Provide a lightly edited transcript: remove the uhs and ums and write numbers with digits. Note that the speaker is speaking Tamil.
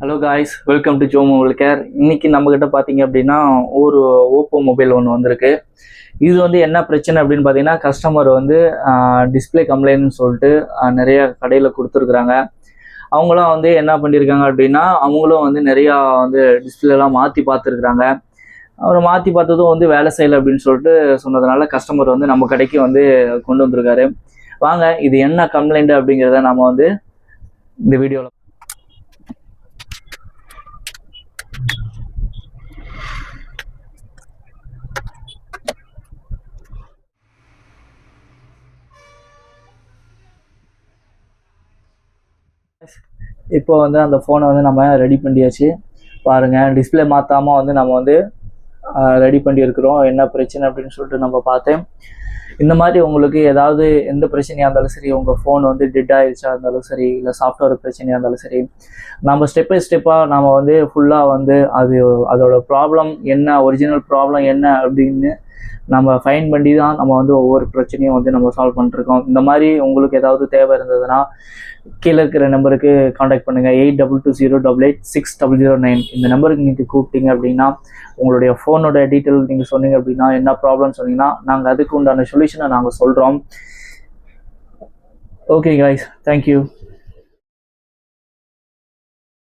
Hello guys, welcome to Joe mobile care. இன்னைக்கு நம்மக்கிட்ட பார்த்தீங்க அப்படின்னா ஒரு ஓப்போ மொபைல் ஒன்று வந்திருக்கு. இது வந்து என்ன பிரச்சனை அப்படின்னு பார்த்தீங்கன்னா, கஸ்டமர் வந்து டிஸ்பிளே கம்ப்ளைண்ட்னு சொல்லிட்டு நிறைய கடையில் கொடுத்துருக்குறாங்க. அவங்களாம் வந்து என்ன பண்ணியிருக்காங்க அப்படின்னா, அவங்களும் வந்து நிறையா வந்து டிஸ்பிளேலாம் மாற்றி பார்த்துருக்குறாங்க. அவர் மாற்றி பார்த்ததும் வந்து வேலை செய்யலை அப்படின்னு சொல்லிட்டு சொன்னதுனால கஸ்டமர் வந்து நம்ம கடைக்கு வந்து கொண்டு வந்திருக்காரு. வாங்க, இது என்ன கம்ப்ளைண்ட் அப்படிங்கிறத நம்ம வந்து இந்த வீடியோவில் இப்போ வந்து அந்த ஃபோனை வந்து நம்ம ரெடி பண்ணியாச்சு. பாருங்கள், டிஸ்பிளே மாற்றாமல் வந்து நம்ம வந்து ரெடி பண்ணியிருக்கிறோம். என்ன பிரச்சனை அப்படின்னு சொல்லிட்டு நம்ம பார்த்தேன். இந்த மாதிரி உங்களுக்கு ஏதாவது எந்த பிரச்சனையாக இருந்தாலும் சரி, உங்கள் ஃபோன் வந்து டெட் ஆகிடுச்சா இருந்தாலும் சரி, இல்லை சாஃப்ட்வேர் பிரச்சனையாக இருந்தாலும் சரி, நம்ம ஸ்டெப் பை ஸ்டெப்பாக நம்ம வந்து ஃபுல்லாக வந்து அதோட ப்ராப்ளம் என்ன, ஒரிஜினல் ப்ராப்ளம் என்ன அப்படின்னு நம்ம ஃபைன் பண்ணி தான் நம்ம வந்து ஒவ்வொரு பிரச்சனையும் வந்து நம்ம சால்வ் பண்ணிருக்கோம். இந்த மாதிரி உங்களுக்கு ஏதாவது தேவை இருந்ததுன்னா கீழே இருக்கிற நம்பருக்கு காண்டாக்ட் பண்ணுங்கள். 8220886009 இந்த நம்பருக்கு நீங்கள் கூப்பிட்டீங்க அப்படின்னா, உங்களுடைய ஃபோனோட டீட்டெயில் நீங்கள் சொன்னீங்க அப்படின்னா, என்ன ப்ராப்ளம் சொன்னீங்கன்னா நாங்கள் அதுக்கு உண்டான சொல்யூஷனை நாங்கள் சொல்கிறோம். Okay guys, thank you.